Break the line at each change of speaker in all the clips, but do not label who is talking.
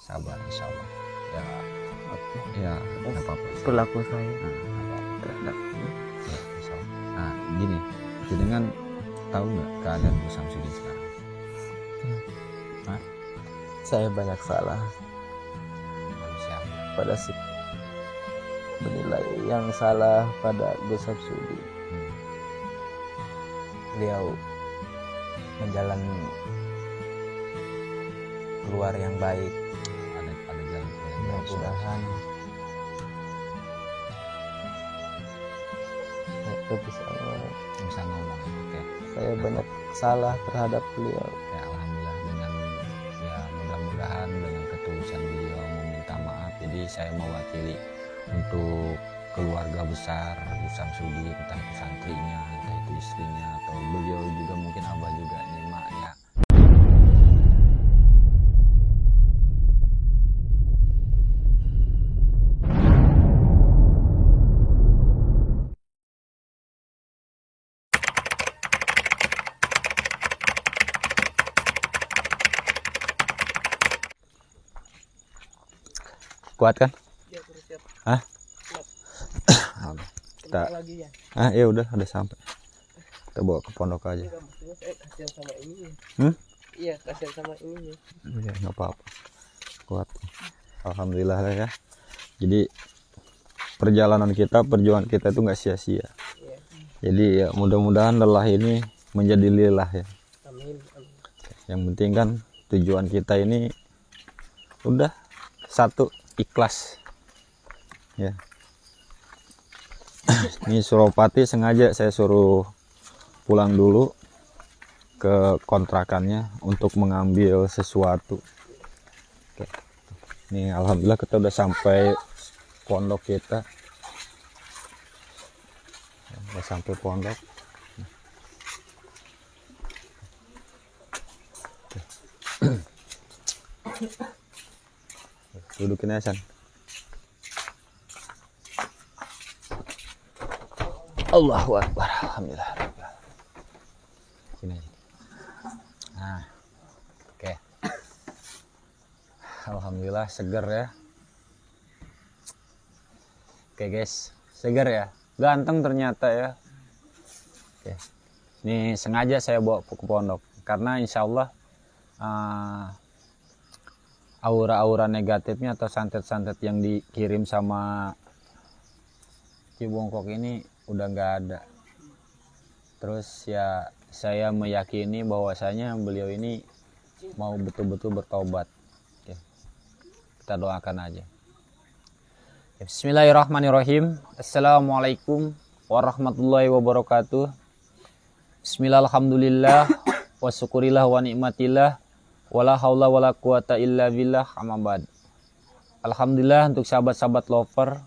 sabar insya Allah ya.
Oke.
Ya nggak apa-apa.
Perilaku saya
Nah, nggak apa-apa.
terhadap
Ya, insya Allah. Nah gini, jenengan tahu nggak keadaan Bu Samsudin sekarang?
saya banyak salah
Manusia
pada menilai yang salah pada Gus Samsudin. Beliau menjalani keluar yang baik,
ada jalan keluar yang baik.
mudah-mudahan saya
Bisa ngomong. Oke.
saya banyak salah terhadap beliau.
Ya, alhamdulillah dengan ya mudah-mudahan dengan ketulusan beliau meminta maaf. Jadi saya mewakili untuk keluarga besar Bu Samsudin, entah itu santrinya, entah itu istrinya, atau beliau juga mungkin abah juga nih mak ya. Kuat kan?
Ya, terus siap.
Hah? Kita
Lagi ya.
ya udah sampai. Kita bawa ke pondok aja.
Enggak, maksudnya saya kasihan sama ini. Iya, kasihan sama ini.
Iya, nggak apa-apa. Kuat. Alhamdulillah lah ya. Jadi perjalanan kita, perjuangan kita itu nggak sia-sia.
Iya.
Jadi ya mudah-mudahan lelah ini menjadi lelah ya.
Amin.
Yang penting kan tujuan kita ini udah satu, ikhlas. Ya. Ini Suropati sengaja saya suruh pulang dulu ke kontrakannya untuk mengambil sesuatu. Oke. Nih alhamdulillah kita udah sampai pondok kita. Udah sampai pondok. Dudukin aja San. Allahu Akbar. Alhamdulillah. Sini aja. Nah, oke. Alhamdulillah seger ya. Oke guys, seger ya. Ganteng ternyata ya. Oke. Ini sengaja saya bawa ke pondok karena insya Allah aura-aura negatifnya atau santet-santet yang dikirim sama Cibongkok ini udah nggak ada. Terus ya saya meyakini bahwasanya beliau ini mau betul-betul bertobat. Oke. Kita doakan aja. Bismillahirrahmanirrahim. Assalamualaikum warahmatullahi wabarakatuh. Bismillahirrahmanirrahim. Wa syukurillah wa nikmatillah. Wala haula wala quwata illa billah, amma ba'd. Alhamdulillah untuk sahabat-sahabat lover,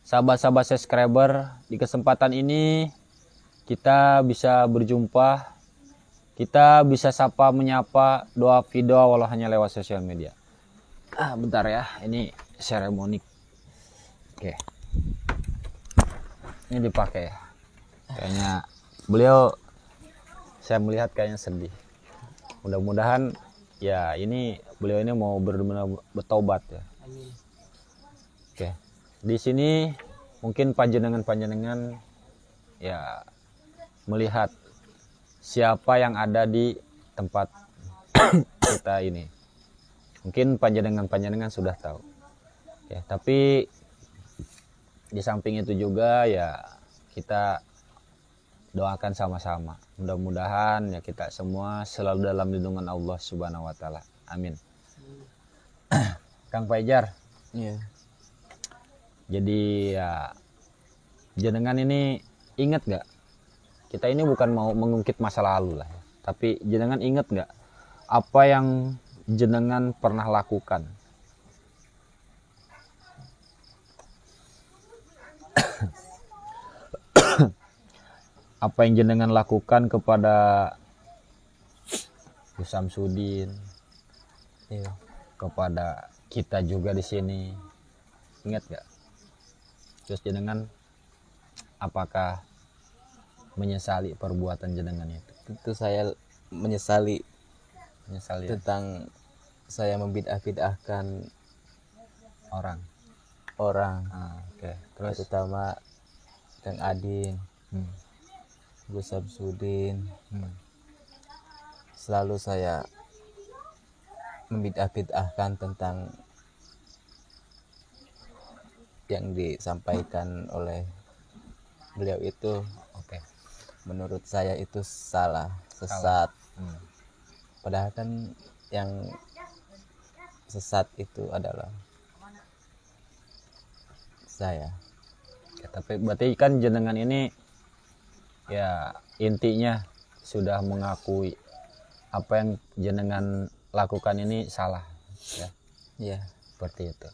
sahabat-sahabat subscriber, di kesempatan ini kita bisa berjumpa, kita bisa sapa menyapa, doa video walau hanya lewat sosial media. Bentar ya, ini seremonik. Oke. Ini dipakai ya. Kayaknya beliau saya melihat kayaknya sedih. Mudah-mudahan ya ini beliau ini mau benar-benar bertobat ya.
Amin.
Oke. Di sini mungkin panjenengan ya melihat siapa yang ada di tempat kita ini. Mungkin panjenengan sudah tahu. Ya, tapi di samping itu juga ya kita doakan sama-sama. Mudah-mudahan ya kita semua selalu dalam lindungan Allah Subhanahu wa taala. Amin. Kang Fajar.
Iya.
Jadi ya jenengan ini ingat nggak? Kita ini bukan mau mengungkit masa lalu lah ya. Tapi jenengan ingat nggak apa yang jenengan pernah lakukan? Apa yang jenengan lakukan kepada Gus Samsudin,
Iya.
kepada kita juga di sini, ingat gak? Terus jenengan apakah menyesali perbuatan jenengan itu?
Tentu saya menyesali
Menyesali ya?
tentang
saya membidah-bidahkan
orang. Oke. Terus
terutama Kang Adin,
hmm.
Gus Samsudin. Selalu saya membidah-bidahkan tentang yang disampaikan oleh beliau itu.
Oke.
Menurut saya itu salah, sesat. Padahal kan yang sesat itu adalah saya.
Ya, tapi berarti kan jenengan ini ya intinya sudah mengakui apa yang jenengan lakukan ini salah, ya.
Ya,
Seperti itu.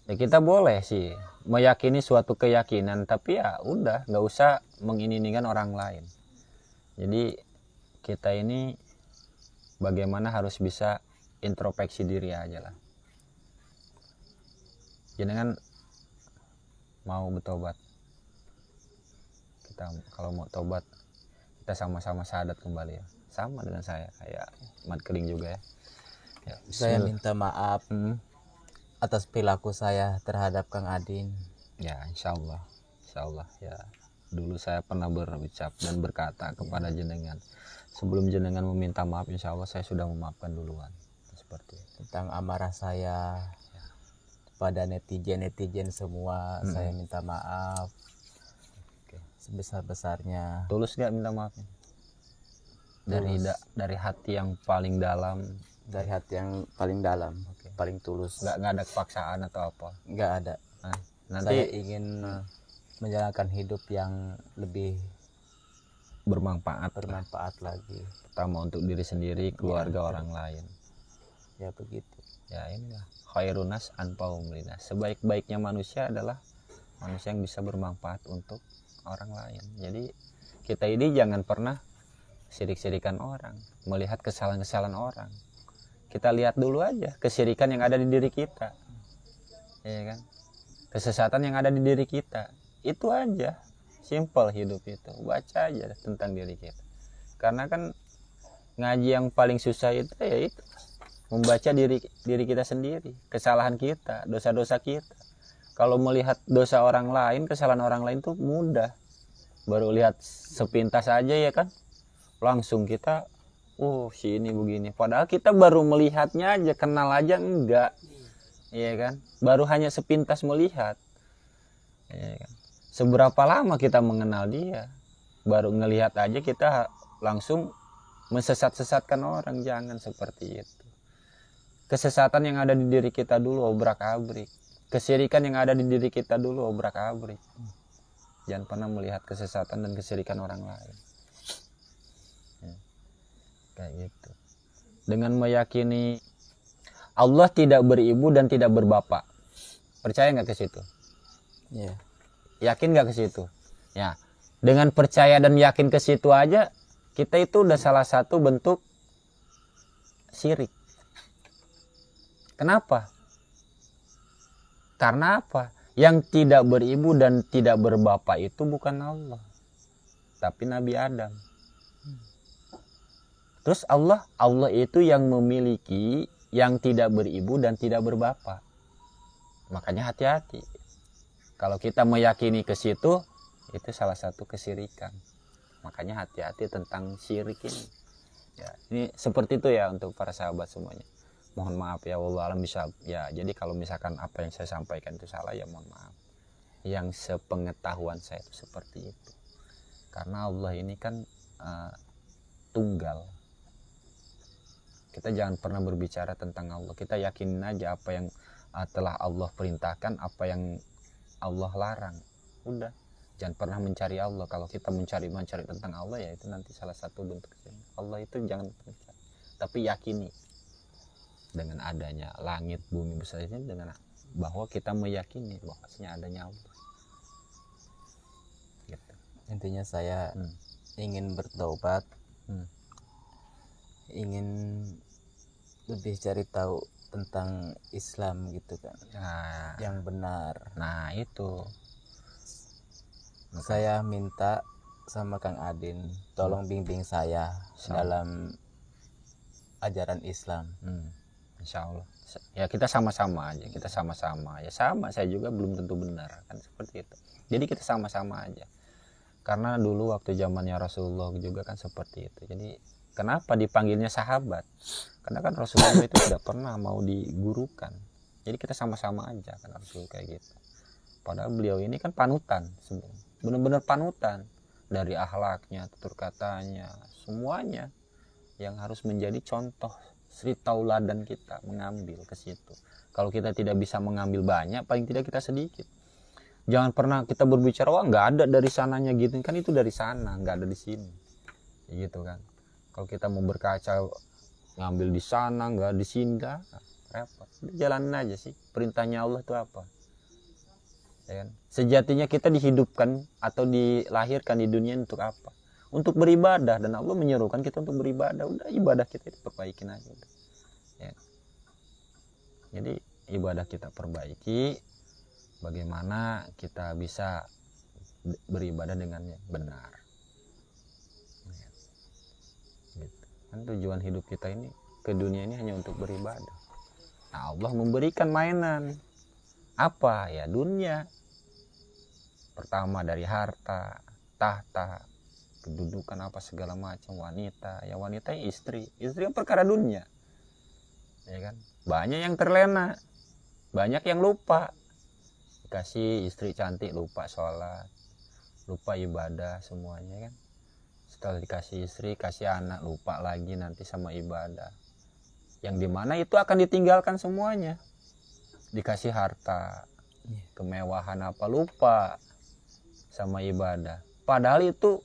Ya kita boleh sih meyakini suatu keyakinan, tapi ya udah nggak usah menginikan orang lain. Jadi kita ini bagaimana harus bisa introspeksi diri aja lah. Jenengan mau bertobat, kita kalau mau tobat kita sama-sama syahadat kembali ya, sama dengan saya kayak Mat Keling juga ya. Ya,
saya
bismillah.
minta maaf atas perilaku saya terhadap Kang Adin.
Ya insya Allah ya, dulu saya pernah berucap dan berkata kepada jenengan, sebelum jenengan meminta maaf insya Allah saya sudah memaafkan duluan. Seperti itu.
Tentang amarah saya kepada netizen semua, saya minta maaf sebesar-besarnya.
Tulus gak minta maafnya? Dari hati yang paling dalam.
Dari hati yang paling dalam, paling tulus.
Nggak ada kepaksaan atau apa?
Nggak ada.
Nah, nanti
Saya ingin menjalankan hidup yang lebih
bermanfaat
lagi.
pertama untuk diri sendiri, keluarga, orang lain.
Ya begitu.
Ya inilah khairunas anfa'uhum linnas. Sebaik-baiknya manusia adalah manusia yang bisa bermanfaat untuk orang lain. Jadi kita ini jangan pernah sirik-sirikan orang, melihat kesalahan-kesalahan orang. Kita lihat dulu aja kesirikan yang ada di diri kita, ya kan? Kesesatan yang ada di diri kita. Itu aja, simple hidup itu. Baca aja tentang diri kita. Karena kan ngaji yang paling susah itu ya itu, membaca diri kita sendiri, kesalahan kita, dosa-dosa kita. Kalau melihat dosa orang lain, kesalahan orang lain tuh mudah. Baru lihat sepintas aja ya kan, langsung kita si ini begini, padahal kita baru melihatnya aja, kenal aja enggak, iya kan, baru hanya sepintas melihat, iya kan. Seberapa lama kita mengenal dia, baru ngelihat aja kita langsung mensesat-sesatkan orang. Jangan seperti itu. Kesesatan yang ada di diri kita dulu obrak-abrik, kesirikan yang ada di diri kita dulu obrak-abrik. Jangan pernah melihat kesesatan dan kesirikan orang lain. Kayak gitu. Dengan meyakini Allah tidak beribu dan tidak berbapak, percaya nggak ke situ?
Yeah.
Yakin nggak ke situ? Ya, dengan percaya dan yakin ke situ aja, kita itu udah salah satu bentuk syirik. Kenapa? Karena apa? Yang tidak beribu dan tidak berbapak itu bukan Allah, tapi Nabi Adam. Terus Allah itu yang memiliki yang tidak beribu dan tidak berbapak. Makanya hati-hati. Kalau kita meyakini ke situ, itu salah satu kesyirikan. Makanya hati-hati tentang syirik ini. Ya, ini seperti itu ya untuk para sahabat semuanya. Mohon maaf ya Allah alam bisa ya. Jadi kalau misalkan apa yang saya sampaikan itu salah ya mohon maaf. Yang sepengetahuan saya itu seperti itu. Karena Allah ini kan tunggal. Kita jangan pernah berbicara tentang Allah. Kita yakinin aja apa yang telah Allah perintahkan, apa yang Allah larang. Udah, jangan pernah mencari Allah. Kalau kita mencari tentang Allah ya itu nanti salah satu bentuk Allah itu jangan mencari. Tapi yakini dengan adanya langit, bumi besar ini, dengan bahwa kita meyakini bahwasanya adanya Allah. Gitu.
Intinya saya ingin bertobat. Ingin lebih cari tahu tentang Islam gitu kan, yang benar.
Nah itu
saya minta sama Kang Adin, tolong bimbing saya dalam ajaran Islam.
Insya Allah. Ya kita sama-sama aja, kita sama-sama. Ya sama, saya juga belum tentu benar kan seperti itu. Jadi kita sama-sama aja. Karena dulu waktu zamannya Rasulullah juga kan seperti itu. Jadi kenapa dipanggilnya sahabat? Karena kan Rasulullah itu tidak pernah mau digurukan. Jadi kita sama-sama aja kan Rasul kayak gitu. Padahal beliau ini kan panutan, benar-benar panutan dari akhlaknya, tutur katanya, semuanya yang harus menjadi contoh suri tauladan kita mengambil ke situ. Kalau kita tidak bisa mengambil banyak, paling tidak kita sedikit. Jangan pernah kita berbicara, wah nggak ada dari sananya gitu, kan itu dari sana, nggak ada di sini, gitu kan. Kalau kita mau berkaca, ngambil di sana, nggak di sini, nggak repot. Jalanin aja sih, perintahnya Allah itu apa. Ya kan? Sejatinya kita dihidupkan atau dilahirkan di dunia untuk apa? Untuk beribadah, dan Allah menyuruhkan kita untuk beribadah. Udah ibadah kita itu perbaikin aja udah. Ya. Jadi ibadah kita perbaiki, bagaimana kita bisa beribadah dengan yang benar. Ya. Gitu. Kan tujuan hidup kita ini ke dunia ini hanya untuk beribadah. Nah, Allah memberikan mainan apa ya, dunia. Pertama dari harta, tahta, kedudukan apa segala macam, wanita ya, wanita ya istri yang perkara dunia, ya kan. Banyak yang terlena, banyak yang lupa, dikasih istri cantik lupa sholat, lupa ibadah semuanya kan. Setelah dikasih istri, kasih anak, lupa lagi nanti sama ibadah, yang dimana itu akan ditinggalkan semuanya. Dikasih harta, kemewahan apa, lupa sama ibadah, padahal itu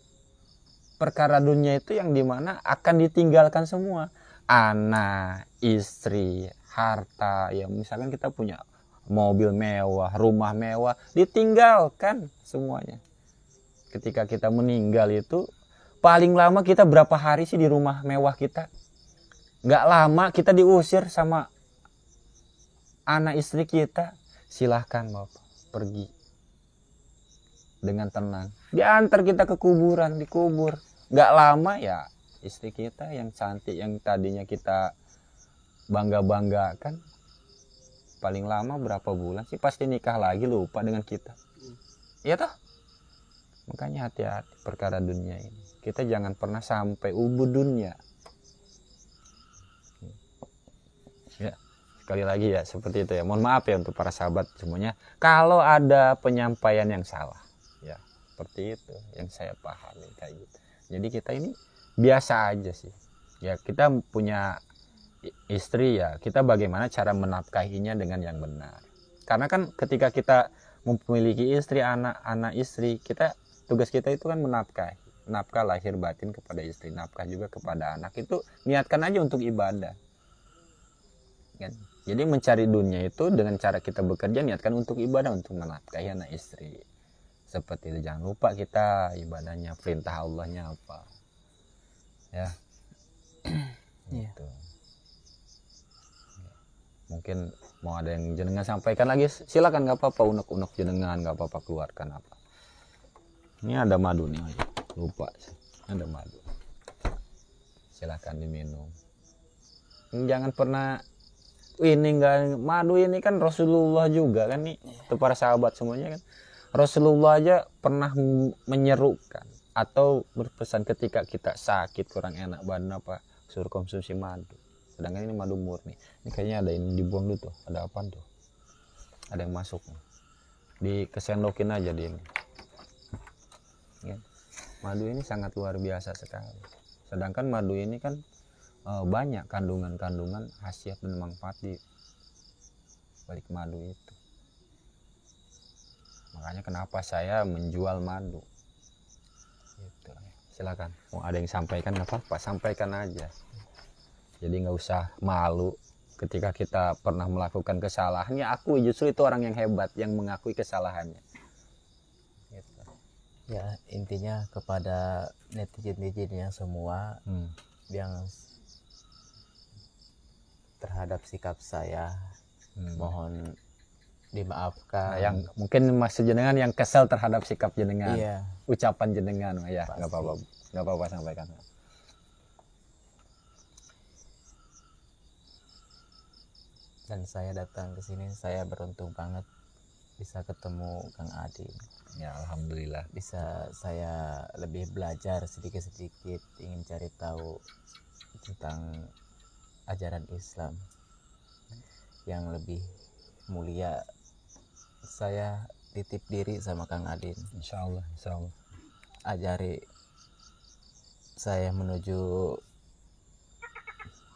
perkara dunia itu yang dimana akan ditinggalkan semua. Anak, istri, harta, ya misalkan kita punya mobil mewah, rumah mewah, ditinggalkan semuanya. Ketika kita meninggal itu, paling lama kita berapa hari sih di rumah mewah kita? Nggak lama kita diusir sama anak istri kita. Silahkan Bapak, pergi dengan tenang. Diantar kita ke kuburan, dikubur. Nggak lama ya istri kita yang cantik, yang tadinya kita bangga-banggakan, paling lama berapa bulan sih pasti nikah lagi, lupa dengan kita. Iya toh? Makanya hati-hati perkara dunia ini. Kita jangan pernah sampai ubud dunia. Ya, sekali lagi ya seperti itu ya. Mohon maaf ya untuk para sahabat semuanya kalau ada penyampaian yang salah. Ya, seperti itu yang saya pahami kayak gitu. Jadi kita ini biasa aja sih. Ya kita punya istri ya, kita bagaimana cara menafkahinya dengan yang benar. Karena kan ketika kita memiliki istri, anak istri, kita tugas kita itu kan menafkahi. Nafkah lahir batin kepada istri, nafkah juga kepada anak. Itu niatkan aja untuk ibadah. Kan? Jadi mencari dunia itu dengan cara kita bekerja, niatkan untuk ibadah, untuk menafkahi anak istri. Seperti itu, jangan lupa kita ibadahnya, perintah Allahnya apa ya. Gitu. Mungkin mau ada yang jenengan sampaikan lagi, silakan, nggak apa-apa. Unek-unek jenengan nggak apa-apa, keluarkan apa. Ini ada madu nih, lupa ada madu, silakan diminum. Jangan pernah ini enggak, madu ini kan Rasulullah juga kan nih, itu para sahabat semuanya kan. Rasulullah aja pernah menyerukan atau berpesan ketika kita sakit, kurang enak badan apa, suruh konsumsi madu. Sedangkan ini madu murni. Ini kayaknya ada ini dibuang dulu tuh. Ada apa tuh? Ada yang masuk. Dikesendokin aja di ini. Ya. Madu ini sangat luar biasa sekali. Sedangkan madu ini kan banyak kandungan-kandungan khasiat dan manfaat di balik madu itu. Makanya kenapa saya menjual madu. Gitu. Silakan. Mau ada yang sampaikan nggak apa-apa, sampaikan aja. Jadi nggak usah malu ketika kita pernah melakukan kesalahan. Ya aku justru itu orang yang hebat yang mengakui kesalahannya. Gitu.
Ya intinya kepada netizen yang semua yang terhadap sikap saya, mohon dimaafkan.
Nah, yang mungkin mas jenengan yang kesel terhadap sikap jenengan,
iya,
ucapan jenengan, ya nggak apa-apa, sampaikan.
Dan saya datang ke sini, saya beruntung banget bisa ketemu Kang Adin.
Ya alhamdulillah.
Bisa saya lebih belajar sedikit-sedikit, ingin cari tahu tentang ajaran Islam yang lebih mulia. Saya titip diri sama Kang Adin.
Insya Allah.
Ajari saya menuju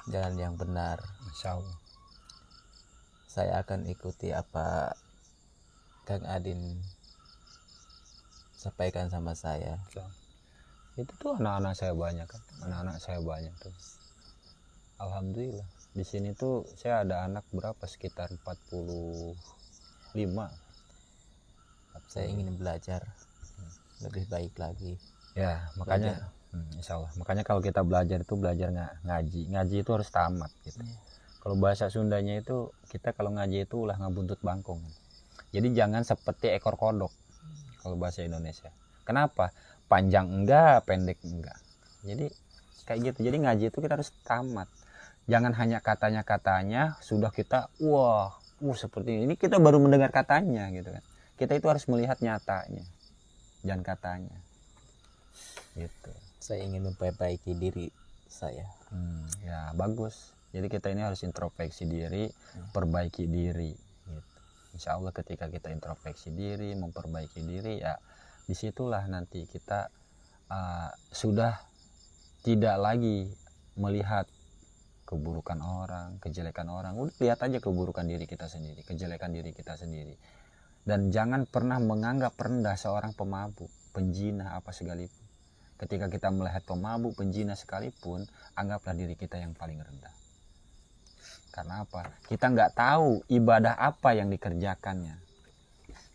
jalan yang benar.
Insya Allah.
Saya akan ikuti apa Kang Adin sampaikan sama saya.
Itu tuh anak-anak saya banyak kan, tuh. Alhamdulillah. Di sini tuh saya ada anak berapa, sekitar 45.
Saya ingin belajar lebih baik lagi.
Ya makanya insya Allah. Makanya kalau kita belajar itu belajar ngaji itu harus tamat gitu. Kalau bahasa Sundanya itu, kita kalau ngaji itu ulah ngabuntut bangkong. Jadi jangan seperti ekor kodok kalau bahasa Indonesia. Kenapa? Panjang enggak, pendek enggak. Jadi kayak gitu. Jadi ngaji itu kita harus tamat. Jangan hanya katanya sudah kita seperti ini kita baru mendengar katanya gitu kan. Kita itu harus melihat nyatanya, jangan katanya. Gitu.
Saya ingin memperbaiki diri saya.
Ya bagus. Jadi kita ini harus introspeksi diri, perbaiki diri. Gitu. Insya Allah ketika kita introspeksi diri, memperbaiki diri, ya disitulah nanti kita sudah tidak lagi melihat keburukan orang, kejelekan orang. Udah lihat aja keburukan diri kita sendiri, kejelekan diri kita sendiri. Dan jangan pernah menganggap rendah seorang pemabuk, penjina apa sekalipun. Ketika kita melihat pemabuk, penjina sekalipun, anggaplah diri kita yang paling rendah. Karena apa? Kita nggak tahu ibadah apa yang dikerjakannya.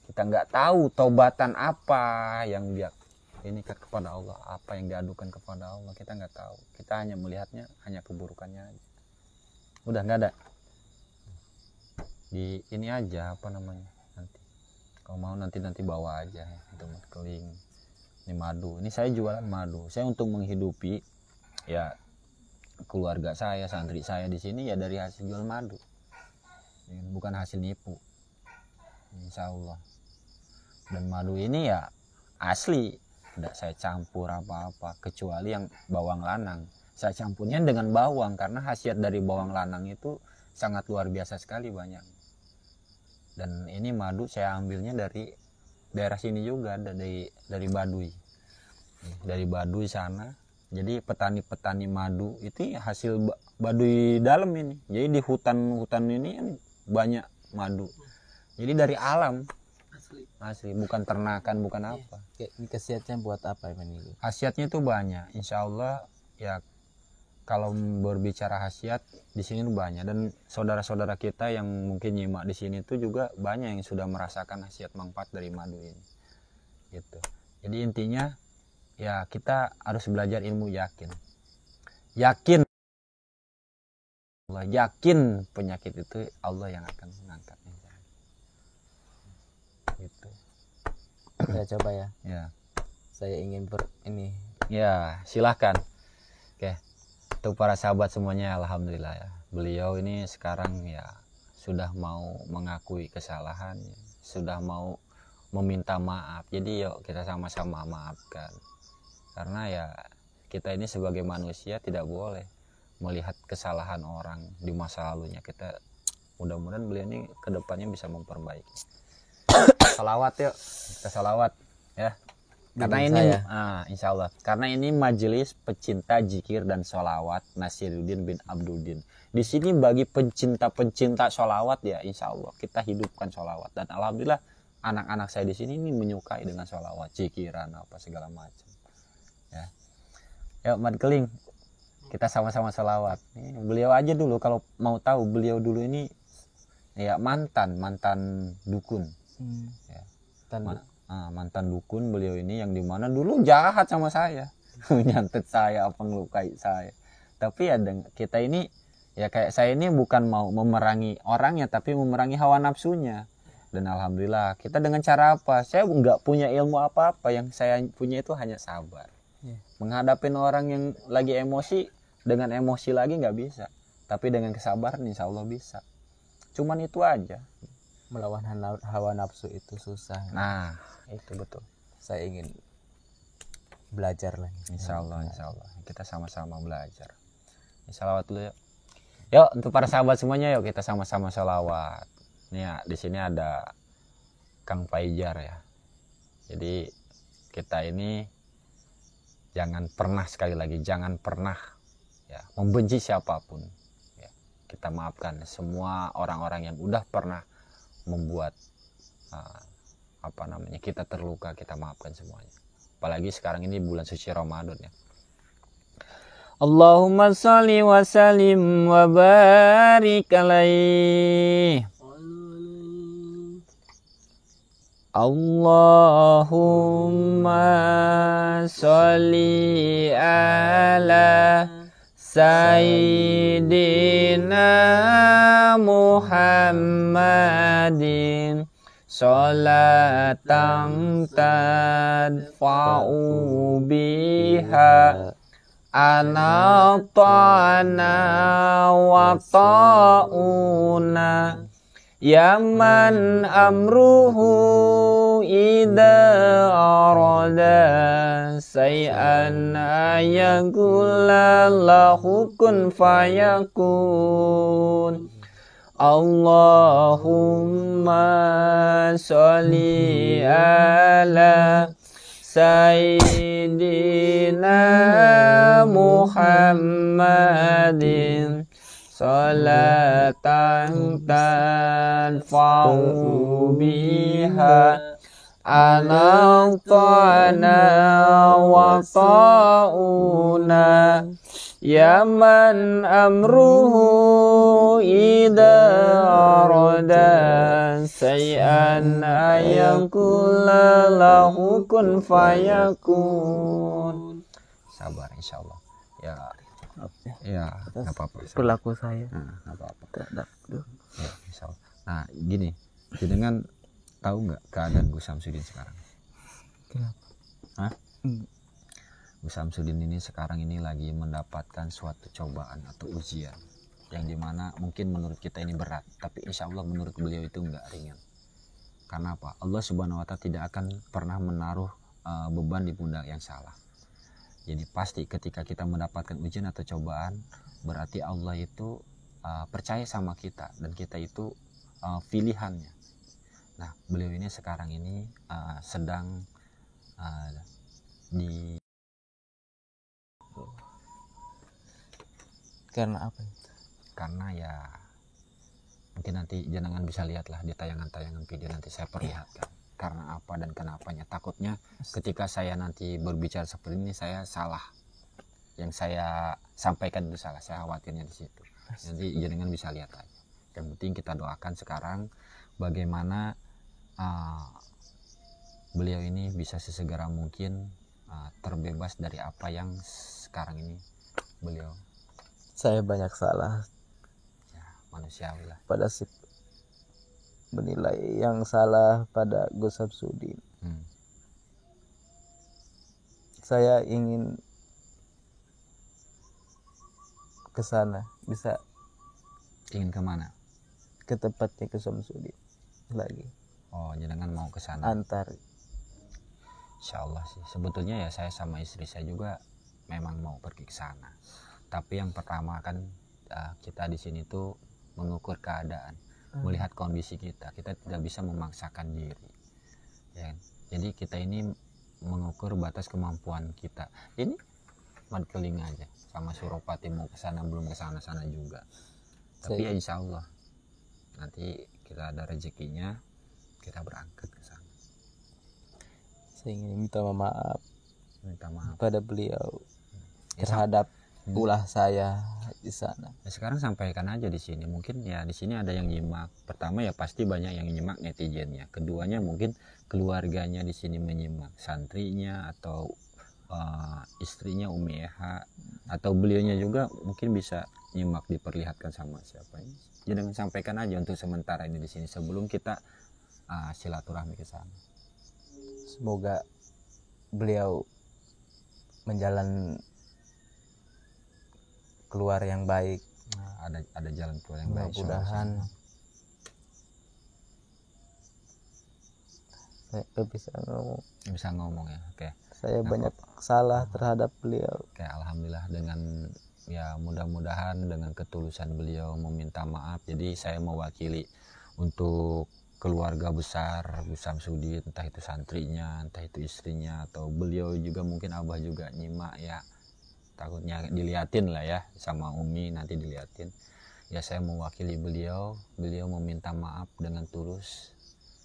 Kita nggak tahu taubatan apa yang dia ini kepada Allah, apa yang diadukan kepada Allah. Kita nggak tahu. Kita hanya melihatnya, hanya keburukannya aja. Udah nggak ada. Di ini aja apa namanya nanti. Kalau mau nanti bawa aja itu keling. Ini madu. Ini saya jualan madu. Saya untuk menghidupi ya keluarga saya, santri saya di sini ya dari hasil jual madu, bukan hasil nipu, insya Allah. Dan madu ini ya asli, tidak saya campur apa-apa, kecuali yang bawang lanang. Saya campurnya dengan bawang karena khasiat dari bawang lanang itu sangat luar biasa sekali banyak. Dan ini madu saya ambilnya dari daerah sini juga, dari Baduy, sana. Jadi petani-petani madu itu hasil Baduy dalam ini. Jadi di hutan-hutan ini kan banyak madu. Jadi dari alam asli, bukan ternakan, bukan apa.
Ini khasiatnya buat apa ini?
Khasiatnya itu banyak. Insya Allah ya kalau berbicara khasiat di sini banyak, dan saudara-saudara kita yang mungkin nyimak di sini itu juga banyak yang sudah merasakan khasiat manfaat dari madu ini. Gitu. Jadi intinya ya kita harus belajar ilmu yakin Allah, yakin penyakit itu Allah yang akan mengangkatnya. Gitu.
Saya coba ya.
Ya.
Saya ingin ini.
Ya silahkan. Oke. Untuk para sahabat semuanya, alhamdulillah ya. Beliau ini sekarang ya sudah mau mengakui kesalahannya, sudah mau meminta maaf. Jadi yuk kita sama-sama maafkan. Karena ya kita ini sebagai manusia tidak boleh melihat kesalahan orang di masa lalunya. Kita mudah-mudahan beliau ini kedepannya bisa memperbaiki. Salawat yuk, kita salawat ya. Karena ini insya Allah. Karena ini majelis pecinta zikir dan sholawat Nasiruddin bin Abduddin. Di sini bagi pencinta sholawat ya, insya Allah kita hidupkan sholawat. Dan alhamdulillah anak-anak saya di sini ini menyukai dengan sholawat, zikiran apa segala macam. Ya, yuk Mat Keling, kita sama-sama sholawat. Beliau aja dulu kalau mau tahu, beliau dulu ini ya mantan dukun. Ya. Mantan dukun beliau ini, yang dimana dulu jahat sama saya, nyantet saya apa ngelukai saya. Tapi ya kita ini ya kayak saya ini bukan mau memerangi orangnya, tapi memerangi hawa nafsunya. Dan alhamdulillah kita dengan cara apa? Saya nggak punya ilmu apa-apa, yang saya punya itu hanya sabar. Menghadapin orang yang lagi emosi dengan emosi lagi nggak bisa, tapi dengan kesabaran insya Allah bisa. Cuman itu aja.
Melawan hawa nafsu itu susah.
Nah, itu betul.
Saya ingin belajar lagi.
Insya Allah kita sama-sama belajar. Salawat dulu yuk. Yuk untuk para sahabat semuanya, yuk kita sama-sama salawat. Ini ya, di sini ada Kang Fajar ya. Jadi kita ini jangan pernah, sekali lagi jangan pernah ya membenci siapapun. Ya, kita maafkan semua orang-orang yang udah pernah membuat kita terluka, kita maafkan semuanya. Apalagi sekarang ini bulan suci Ramadan ya. Allahumma sholli wa sallim wa barik alaihi. Allahumma sholli ala sayyidina Muhammadin sholatan tadfa'u biha anatana wa ta'una ya man amruhu idza arada say'an ayakula lahu kun fayakun. Allahumma sholli ala sayyidina Muhammadin sholatan tanfa'u biha anatana wa ta'una ya man amruhu idza arada say'an ayakula lahu kun fayakun. Sabar insyaallah. Ya. Ya, enggak apa-apa.
Perilaku saya.
Enggak apa-apa. Ya, insyaallah. Nah, gini. Jenengan tahu nggak keadaan Gus Samsudin sekarang?
Kenapa?
Hah? Gus Samsudin ini sekarang ini lagi mendapatkan suatu cobaan atau ujian yang dimana mungkin menurut kita ini berat, tapi insya Allah menurut beliau itu enggak ringan. Karena apa? Allah Subhanahu Wa Taala tidak akan pernah menaruh beban di pundak yang salah. Jadi pasti ketika kita mendapatkan ujian atau cobaan, berarti Allah itu percaya sama kita dan kita itu pilihannya. Nah, beliau ini sekarang ini sedang di
Karena apa itu?
Karena ya mungkin nanti jenengan bisa lihatlah di tayangan-tayangan video nanti saya perlihatkan karena apa dan kenapanya. Takutnya ketika saya nanti berbicara seperti ini saya salah, yang saya sampaikan itu salah, saya khawatirnya di situ. Nanti jenengan bisa lihat aja. Yang penting kita doakan sekarang bagaimana beliau ini bisa sesegera mungkin terbebas dari apa yang sekarang ini beliau.
Saya banyak salah
Ya, manusiawi lah.
pada menilai yang salah pada Gus Samsudin. Saya ingin ke sana, bisa
Ingin kemana?
ke tempatnya Gus Samsudin lagi.
Oh, jenengan mau ke sana.
Antar.
Insya Allah sih. Sebetulnya ya saya sama istri saya juga memang mau pergi ke sana. Tapi yang pertama kan kita di sini tuh mengukur keadaan, melihat kondisi kita. Kita tidak bisa memaksakan diri. Ya. Jadi kita ini mengukur batas kemampuan kita. Ini Madkeling aja sama Suropati mau ke sana belum ke sana juga. Tapi ya insya Allah nanti kita ada rezekinya kita berangkat ke sana.
Saya ingin minta maaf pada beliau terhadap ulah saya di sana.
Ya, sekarang sampaikan aja di sini. Mungkin ya di sini ada yang nyimak. Pertama ya pasti banyak yang nyimak netizennya. Keduanya mungkin keluarganya di sini menyimak, santrinya atau istrinya Umi Eha atau beliaunya juga mungkin bisa nyimak, diperlihatkan sama siapa ini. Jangan sampaikan aja untuk sementara ini di sini sebelum kita silaturahmi ke sana.
Semoga beliau menjalan keluar yang baik.
Ada jalan keluar yang baik.
Mudah-mudahan Saya nggak bisa ngomong.
Bisa ngomong ya. Oke.
Saya
Nggak
banyak salah terhadap beliau.
Oke, alhamdulillah dengan ya mudah-mudahan dengan ketulusan beliau meminta maaf. Jadi saya mewakili untuk keluarga besar Bu Samsudin, entah itu santrinya, entah itu istrinya, atau beliau juga mungkin abah juga nyimak ya. Takutnya diliatin lah ya sama Umi, nanti diliatin. Ya saya mewakili beliau meminta maaf dengan tulus,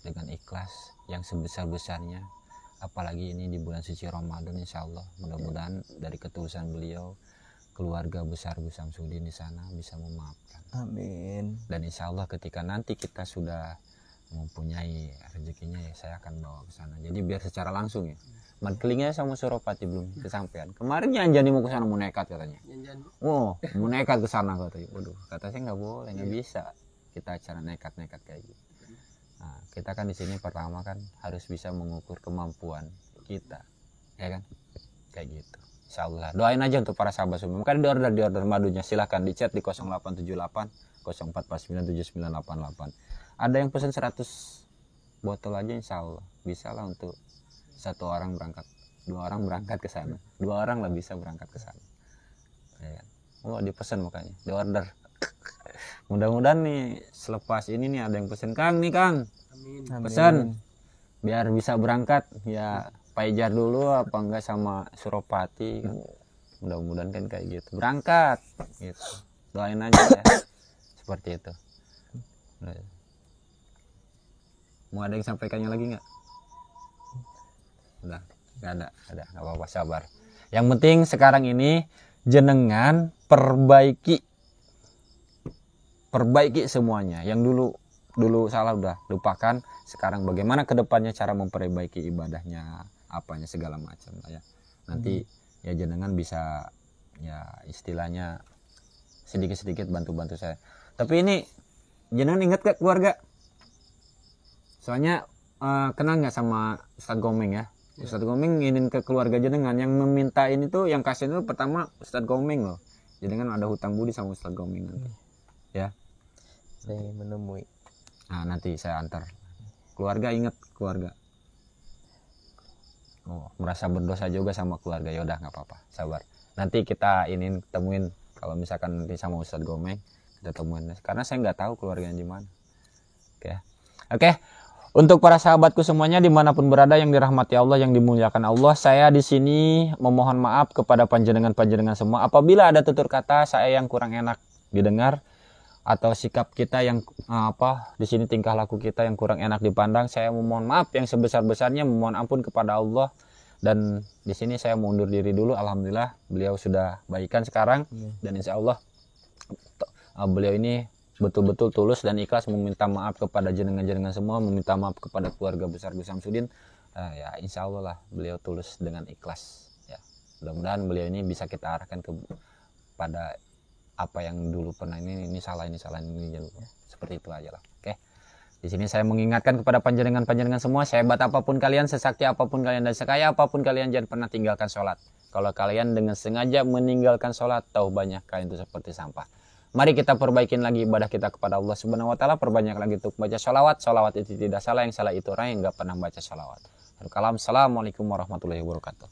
dengan ikhlas yang sebesar-besarnya. Apalagi ini di bulan suci Ramadan, insya Allah mudah-mudahan dari ketulusan beliau keluarga besar Bu Samsudin di sana bisa memaafkan.
Amin.
Dan insya Allah ketika nanti kita sudah mempunyai rezekinya ya saya akan bawa ke sana. Jadi biar secara langsung ya. Madkelingnya sama Suropati belum kesampaian. Kemarin Janjani mau ke sana, mau nekat katanya. Oh, mau nekat ke sana katanya. Waduh, kata saya nggak boleh, nggak bisa kita acara nekat-nekat kayak gitu. Nah, kita kan di sini pertama kan harus bisa mengukur kemampuan kita, ya kan? Kayak gitu. Insya Allah. Doain aja untuk para sahabat semua. Maka di order madunya silahkan di chat di 0878 0449 7988. Ada yang pesan 100 botol aja, insya Allah bisa lah untuk satu orang berangkat, 2 orang berangkat ke sana, 2 orang lah bisa berangkat ke sana. Ya kan? Oh dipesan makanya, di order. Mudah-mudahan nih selepas ini nih ada yang pesen, Kang nih Kang.
Amin.
Pesan biar bisa berangkat ya. Paijar dulu apa enggak sama Suropati kan. Mudah-mudahan kan kayak gitu berangkat gitu, doain aja ya seperti itu. Mau ada yang sampaikannya lagi nggak? Udah nggak ada nggak apa-apa, sabar. Yang penting sekarang ini jenengan perbaiki semuanya yang dulu salah udah lupakan. Sekarang bagaimana kedepannya cara memperbaiki ibadahnya, apanya segala macam lah ya. Nanti ya jenengan bisa ya istilahnya sedikit-sedikit bantu-bantu saya. Tapi ini jenengan ingat gak keluarga? Soalnya kenal nggak sama Ustadz Gomeng ya? Ustadz Gomeng ingin ke keluarga jenengan, yang meminta ini tuh yang kasih itu pertama Ustadz Gomeng loh. Jenengan ada hutang budi sama Ustadz Gomeng nanti. Ya.
Saya ingin menemui.
Nah nanti saya antar. Keluarga ingat keluarga. Oh merasa berdosa juga sama keluarga, yaudah nggak apa-apa, sabar. Nanti kita ini temuin kalau misalkan nanti sama Ustadz Gomeng kita temuin, karena saya nggak tahu keluarganya di mana. Oke. Untuk para sahabatku semuanya dimanapun berada yang dirahmati Allah, yang dimuliakan Allah, saya di sini memohon maaf kepada panjenengan semua apabila ada tutur kata saya yang kurang enak didengar, atau sikap kita yang di sini tingkah laku kita yang kurang enak dipandang. Saya memohon maaf yang sebesar-besarnya, memohon ampun kepada Allah. Dan di sini saya mundur diri dulu. Alhamdulillah beliau sudah baikan sekarang, dan insya Allah beliau ini betul-betul tulus dan ikhlas meminta maaf kepada jenengan semua, meminta maaf kepada keluarga besar Gus Samsudin. Ya insya Allah lah beliau tulus dengan ikhlas ya. Mudah-mudahan beliau ini bisa kita arahkan kepada apa yang dulu pernah ini salah ini seperti itu aja lah. Oke. Di sini saya mengingatkan kepada panjenengan semua, sehebat apapun kalian, sesakti apapun kalian, dan sekaya apapun kalian, jangan pernah tinggalkan sholat. Kalau kalian dengan sengaja meninggalkan sholat, tahu banyak kalian itu seperti sampah. Mari kita perbaikin lagi ibadah kita kepada Allah Subhanahu wa taala, perbanyak lagi untuk baca sholawat. Sholawat itu tidak salah, yang salah itu orang yang nggak pernah baca sholawat. Assalamualaikum warahmatullahi wabarakatuh.